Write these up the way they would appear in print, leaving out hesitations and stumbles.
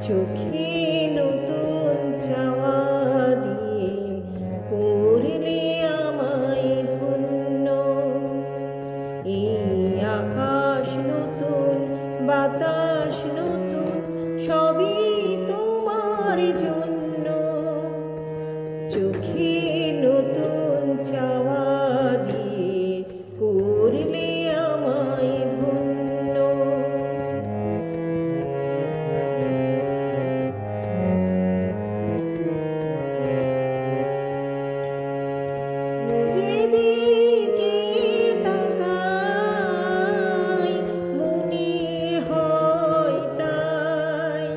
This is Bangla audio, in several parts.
চোখে নতুন চাওয়া দিয়ে করলে আমায় ধন্য। এই আকাশ নতুন, বাতাস নতুন, সবই তোমার জন্য। চোখে নতুন চাওয়া দিয়ে করলে আমায় ধন্য। যেদিকে তাকাই মনে হয় তাই,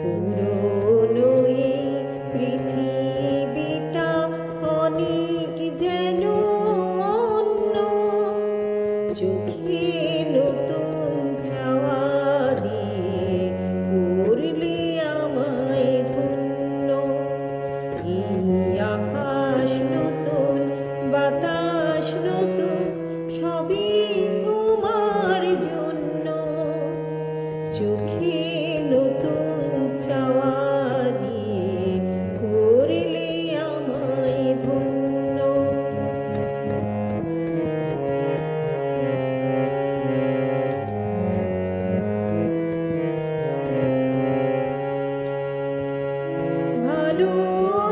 পুরনো এই পৃথিবীটা অনেক যেন অন্য। চোখে নতুন চাওয়া দিয়ে করলে আমায় ধন্য। এই আকাশ নতুন, বাতাস নতুন, সবই তোমার জন্য। চোখে নতুন চাওয়া দিয়ে করলে আমায় ধন্য। ভালো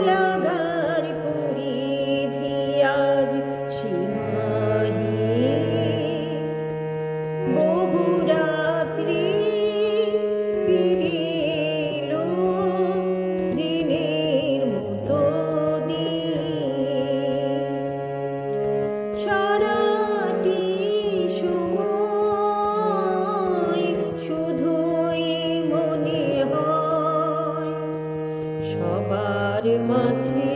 লাগার পরিধি আজ সীমাহীন, বহু রাত্রি ফিরে এলো দিনের মতো দিন। সারাটি সময় শুধুই মনে হয় সবার মাঝে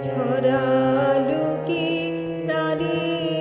ছড়ালো কি প্রাণের